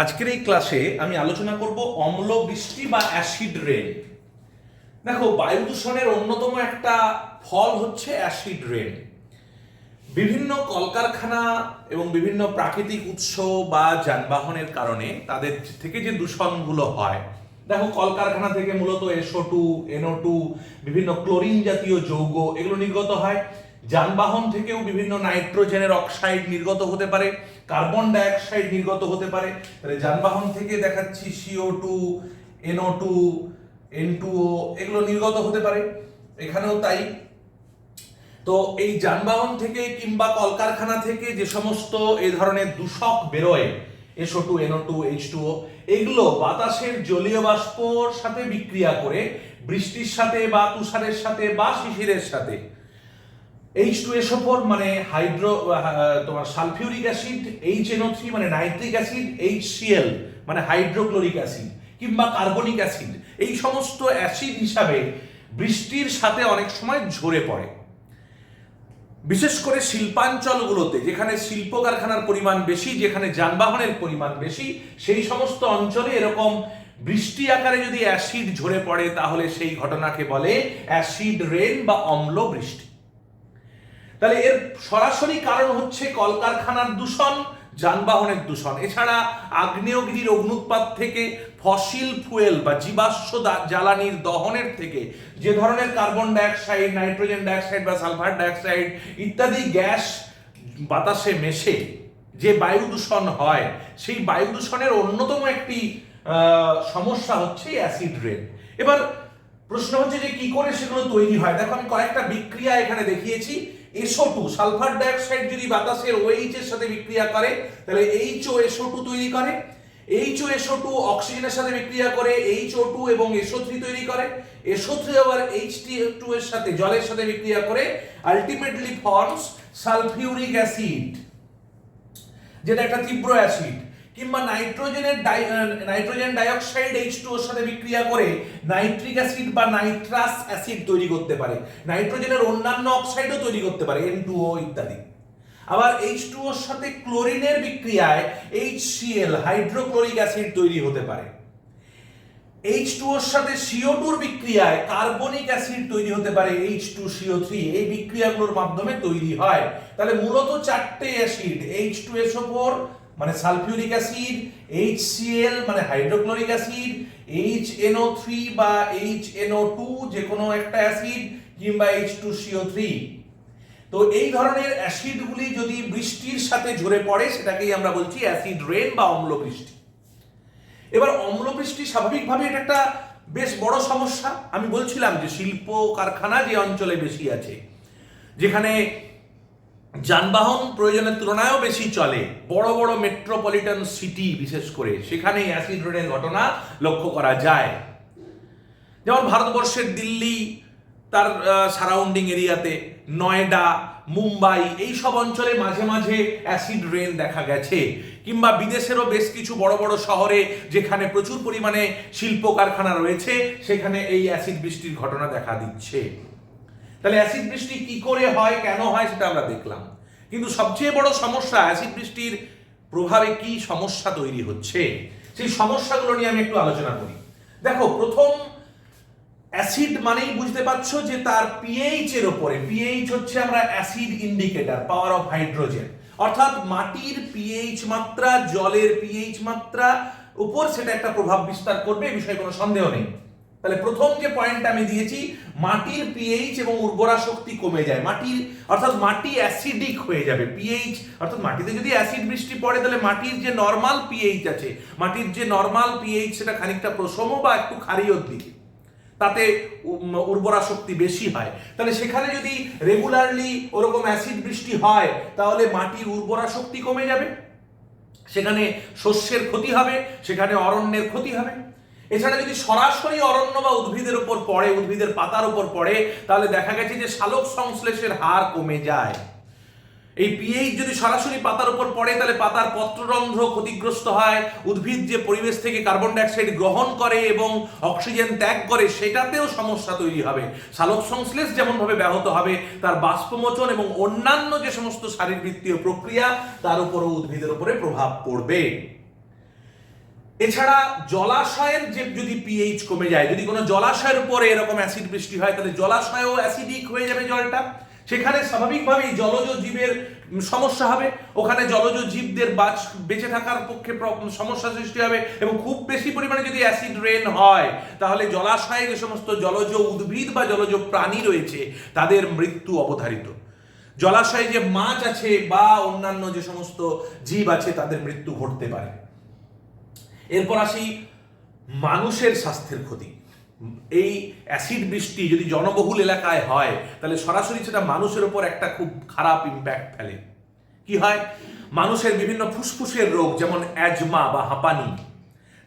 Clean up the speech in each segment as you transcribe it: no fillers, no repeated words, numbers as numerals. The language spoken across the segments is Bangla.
আজকের এই ক্লাসে আমি আলোচনা করব অম্ল বৃষ্টি বা অ্যাসিড রেন। দেখো, বায়ু দূষণের অন্যতম একটা ফল হচ্ছে অ্যাসিড রেন। বিভিন্ন কলকারখানা এবং বিভিন্ন প্রাকৃতিক উৎস বা যানবাহনের কারণে তাদের থেকে যে দূষণগুলো হয়, দেখো কলকারখানা থেকে মূলত SO2, NO2, বিভিন্ন ক্লোরিন জাতীয় যৌগ এগুলো নির্গত হয়। যানবাহন থেকেও বিভিন্ন নাইট্রোজেনের অক্সাইড নির্গত হতে পারে, কার্বন ডাইঅক্সাইড নির্গত হতে পারে। তাহলে যানবাহন থেকে দেখাচ্ছি CO2, NO2, N2O এগুলো নির্গত হতে পারে, এখানেও তাই। তো এই যানবাহন থেকে কিংবা কলকারখানা থেকে যে সমস্ত এই ধরনের দূষক বেরোয়, SO2, NO2, H2O, এগুলো বাতাসের জলীয় বাষ্পর সাথে বিক্রিয়া করে বৃষ্টির সাথে বা তুষারের সাথে বা শিশিরের সাথে H2SO4 মানে তোমার সালফিউরিক অ্যাসিড, HNO3 মানে নাইট্রিক অ্যাসিড, HCl মানে হাইড্রোক্লোরিক অ্যাসিড কিংবা কার্বনিক অ্যাসিড, এই সমস্ত অ্যাসিড হিসাবে বৃষ্টির সাথে অনেক সময় ঝরে পড়ে। বিশেষ করে শিল্পাঞ্চলগুলোতে, যেখানে শিল্প কারখানার পরিমাণ বেশি, যেখানে যানবাহনের পরিমাণ বেশি, সেই সমস্ত অঞ্চলে এরকম বৃষ্টি আকারে যদি অ্যাসিড ঝরে পড়ে তাহলে সেই ঘটনাকে বলে অ্যাসিড রেন বা অম্ল বৃষ্টি। তাহলে এর সরাসরি কারণ হচ্ছে কলকারখানার দূষণ, যানবাহনের দূষণ। এছাড়া আগ্নেয়গিরির অগ্নুৎপাত থেকে, ফসিল ফুয়েল বা জীবাশ্ম জ্বালানির দহনের থেকে যে ধরনের কার্বন ডাইঅক্সাইড, নাইট্রোজেন ডাইঅক্সাইড বা সালফার ডাইঅক্সাইড ইত্যাদি গ্যাস বাতাসে মেশে যে বায়ু দূষণ হয়, সেই বায়ু দূষণের অন্যতম একটি সমস্যা হচ্ছে অ্যাসিড রেন। এবার প্রশ্ন হচ্ছে যে কি করে সেগুলো তৈরি হয়। দেখো, আমি কয়েকটা বিক্রিয়া এখানে দেখিয়েছি। SO2 সালফার ডাইঅক্সাইড যদি বাতাসের OH এর সাথে বিক্রিয়া করে তাহলে HOSO2 তৈরি করে। HOSO2 অক্সিজেনের সাথে বিক্রিয়া করে HO2 এবং SO3 তৈরি করে। SO3 আবার H2 এর সাথে, জলের সাথে বিক্রিয়া করে আলটিমেটলি ফর্মস সালফিউরিক অ্যাসিড, যেটা একটা তীব্র অ্যাসিড। কিংবা নাইট্রোজেন ডাইঅক্সাইড H2O এর সাথে বিক্রিয়া করে নাইট্রিক অ্যাসিড বা নাইট্রাস অ্যাসিড তৈরি করতে পারে। নাইট্রোজেনের অন্যান্য অক্সাইডও তৈরি করতে পারে, N2O ইত্যাদি। আবার H2O এর সাথে ক্লোরিনের বিক্রিয়ায় HCl হাইড্রোক্লোরিক অ্যাসিড তৈরি হতে পারে। H2O এর সাথে CO2 এর বিক্রিয়ায় কার্বনিক অ্যাসিড তৈরি হতে পারে, H2CO3। এই বিক্রিয়াগুলোর মাধ্যমে তৈরি হয়। তাহলে মূলত চারটে অ্যাসিড, H2SO4 মানে সালফিউরিক অ্যাসিড, HCl মানে হাইড্রোক্লোরিক অ্যাসিড, HNO3 বা HNO2 যে কোনো একটা অ্যাসিড, কিংবা H2CO3। তো এই ধরনের অ্যাসিডগুলি যদি বৃষ্টির সাথে ঝরে পড়ে সেটাকেই আমরা বলছি অ্যাসিড রেন বা অম্ল বৃষ্টি। এবার অম্ল বৃষ্টি স্বাভাবিকভাবে এটা একটা বেশ বড় সমস্যা। আমি বলছিলাম যে শিল্প কারখানা যে অঞ্চলে বেশি আছে, যেখানে যানবাহন প্রয়োজনের তুলনায়ও বেশি চলে, বড় বড় মেট্রোপলিটন সিটি বিশেষ করে, সেখানে অ্যাসিড রেনের ঘটনা লক্ষ্য করা যায়। যেমন ভারতবর্ষের দিল্লি, তার সারাউন্ডিং এরিয়াতে, নয়ডা, মুম্বাই, এই সব অঞ্চলে মাঝে মাঝে অ্যাসিড রেন দেখা গেছে। কিংবা বিদেশেরও বেশ কিছু বড় বড় শহরে যেখানে প্রচুর পরিমাণে শিল্প কারখানা রয়েছে, সেখানে এই অ্যাসিড বৃষ্টির ঘটনা দেখা দিচ্ছে। তাহলে অ্যাসিড বৃষ্টি কি করে হয়, কেন হয়, সেটা আমরা দেখলাম। কিন্তু সবচেয়ে বড় সমস্যা, অ্যাসিড বৃষ্টির প্রভাবে কি সমস্যা তৈরি হচ্ছে, সেই সমস্যাগুলো নিয়ে আমি একটু আলোচনা করি। দেখো, প্রথম, অ্যাসিড মানেই বুঝতে পারছো যে তার পিএইচ এর উপরে, পিএইচ হচ্ছে আমরা acid indicator, power of hydrogen, অর্থাৎ মাটির পিএইচ মাত্রা, জলের পিএইচ মাত্রা উপর সেটা একটা প্রভাব বিস্তার করবে, এই বিষয়ে কোনো সন্দেহ নেই। তাহলে প্রথম যে পয়েন্ট আমি দিয়েছি, মাটির পিএইচ এবং উর্বরা শক্তি কমে যায়, মাটির অর্থাৎ মাটি অ্যাসিডিক হয়ে যাবে। পিএইচ অর্থাৎ মাটিতে যদি অ্যাসিড বৃষ্টি পড়ে তাহলে মাটির যে নরমাল পিএইচ আছে, মাটির যে নরমাল পিএইচ সেটা খানিকটা প্রশম বা একটু ক্ষারীয়র দিকে, তাতে উর্বরা শক্তি বেশি হয়। তাহলে সেখানে যদি রেগুলারলি ওরকম অ্যাসিড বৃষ্টি হয় তাহলে মাটির উর্বরা শক্তি কমে যাবে, সেখানে শস্যের ক্ষতি হবে, সেখানে অরণ্যের ক্ষতি হবে। এছাড়া যদি সরাসরি অরণ্য বা উদ্ভিদের উপর পড়ে, উদ্ভিদের পাতার উপর পড়ে, তাহলে দেখা গেছে যে সালোক সংশ্লেষের হার কমে যায়। এই পিএইচ যদি সরাসরি পাতার উপর পড়ে তাহলে পাতার পত্ররন্ধ্র ক্ষতিগ্রস্ত হয়, উদ্ভিদ যে পরিবেশ থেকে কার্বন ডাইঅক্সাইড গ্রহণ করে এবং অক্সিজেন ত্যাগ করে সেটাতেও সমস্যা তৈরি হবে। সালোক সংশ্লেষ যেমন ভাবে ব্যাহত হবে, তার বাষ্পমোচন এবং অন্যান্য যে সমস্ত শারীরবৃত্তীয় প্রক্রিয়া তার উপরও উদ্ভিদের উপরে প্রভাব পড়বে। এছাড়া জলাশয়ের যে যদি পিএইচ কমে যায়, যদি কোনো জলাশয়ের উপরে এরকম অ্যাসিড বৃষ্টি হয়, তাহলে জলাশয়ও অ্যাসিডিক হয়ে যাবে জলটা। সেখানে স্বাভাবিকভাবেই জলজ জীবের সমস্যা হবে, ওখানে জলজ জীবদের বেঁচে থাকার পক্ষে সমস্যা সৃষ্টি হবে। এবং খুব বেশি পরিমাণে যদি অ্যাসিড রেন হয়, তাহলে জলাশয়ে যে সমস্ত জলজ উদ্ভিদ বা জলজ প্রাণী রয়েছে তাদের মৃত্যু অবধারিত। জলাশয়ে যে মাছ আছে বা অন্যান্য যে সমস্ত জীব আছে তাদের মৃত্যু ঘটতে পারে। এরপর আসি মানুষের স্বাস্থ্যের ক্ষতি। এই অ্যাসিড বৃষ্টি যদি জনবহুল এলাকায় হয়, তাহলে সরাসরি সেটা মানুষের উপর একটা খুব খারাপ ইম্প্যাক্ট ফেলে। কি হয়? মানুষের বিভিন্ন ফুসফুসের রোগ, যেমন অ্যাজমা বা হাঁপানি,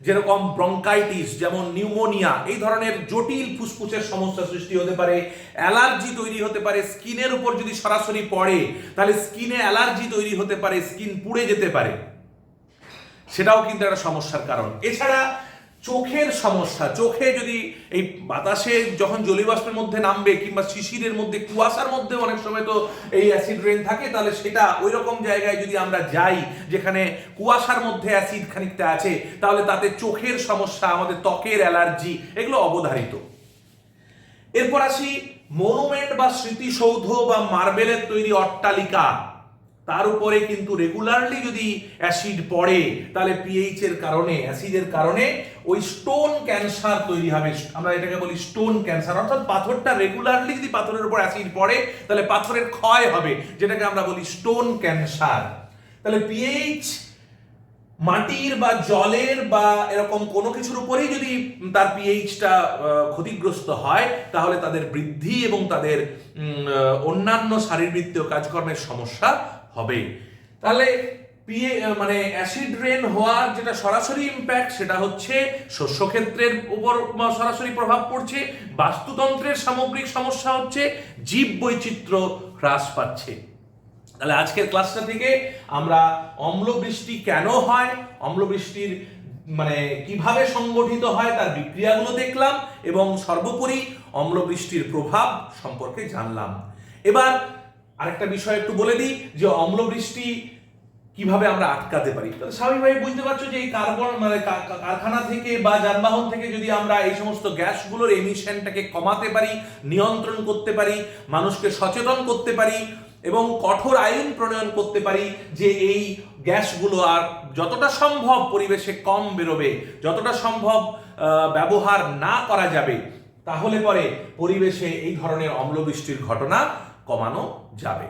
যেরকম ব্রঙ্কাইটিস, যেমন নিউমোনিয়া, এই ধরনের জটিল ফুসফুসের সমস্যা সৃষ্টি হতে পারে। অ্যালার্জি তৈরি হতে পারে। স্কিনের উপর যদি সরাসরি পড়ে তাহলে স্কিনে অ্যালার্জি তৈরি হতে পারে, স্কিন পুড়ে যেতে পারে, সেটাও কিন্তু একটা সমস্যার কারণ। এছাড়া চোখের সমস্যা, চোখে যদি এই বাতাসে যখন জলীয়বাষ্পের মধ্যে নামবে কিংবা শিশিরের মধ্যে, কুয়াশার মধ্যে অনেক সময় তো এই অ্যাসিড রেন থাকে, তাহলে সেটা ওই রকম জায়গায় যদি আমরা যাই যেখানে কুয়াশার মধ্যে অ্যাসিড খানিকটা আছে, তাহলে তাতে চোখের সমস্যা, আমাদের ত্বকের অ্যালার্জি, এগুলো অবধারিত। এরপর আসি মনুমেন্ট বা স্মৃতিসৌধ বা মার্বেলের তৈরি অট্টালিকা, তার উপরে কিন্তু রেগুলারলি যদি অ্যাসিড পড়ে, তাহলে পিএইচ এর কারণে, অ্যাসিডের কারণে ওই স্টোন ক্যান্সার তৈরি হবে। আমরা এটাকে বলি স্টোন ক্যান্সার, অর্থাৎ পাথরটা রেগুলারলি যদি পাথরের উপর অ্যাসিড পড়ে তাহলে পাথরের ক্ষয় হবে, যেটাকে আমরা বলি স্টোন ক্যান্সার। তাহলে পিএইচ মাটির বা জলের বা এরকম কোনো কিছুর উপরেই যদি তার পিএইচটা ক্ষতিগ্রস্ত হয়, তাহলে তাদের বৃদ্ধি এবং তাদের অন্যান্য শারীরবৃত্তীয় কাজকর্মের সমস্যা হবে। তাহলে মানে অ্যাসিড রেন হওয়ার যেটা সরাসরি ইম্প্যাক্ট, সেটা হচ্ছে শস্যক্ষেত্রের উপর সরাসরি প্রভাব পড়ছে, বাস্তুতন্ত্রের সামগ্রিক সমস্যা হচ্ছে, জীব বৈচিত্র্য হ্রাস পাচ্ছে। তাহলে আজকের ক্লাসটা থেকে আমরা অম্লবৃষ্টি কেন হয়, অম্লবৃষ্টির মানে কিভাবে সংগঠিত হয় তার বিক্রিয়াগুলো দেখলাম, এবং সর্বোপরি অম্লবৃষ্টির প্রভাব সম্পর্কে জানলাম। এবার আরেকটা বিষয় একটু বলে দিই যে অম্লবৃষ্টি কিভাবে আমরা আটকাতে পারি। স্বাভাবিকভাবে বুঝতে পারছো যে এই কার্বন মানে কারখানা থেকে বা যানবাহন থেকে যদি আমরা এই সমস্ত গ্যাসগুলোর এমিশনটাকে কমাতে পারি, নিয়ন্ত্রণ করতে পারি, মানুষকে সচেতন করতে পারি এবং কঠোর আইন প্রণয়ন করতে পারি যে এই গ্যাসগুলো আর যতটা সম্ভব পরিবেশে কম বেরোবে, যতটা সম্ভব ব্যবহার না করা যাবে, তাহলে পরে পরিবেশে এই ধরনের অম্লবৃষ্টির ঘটনা কমানো যাবে।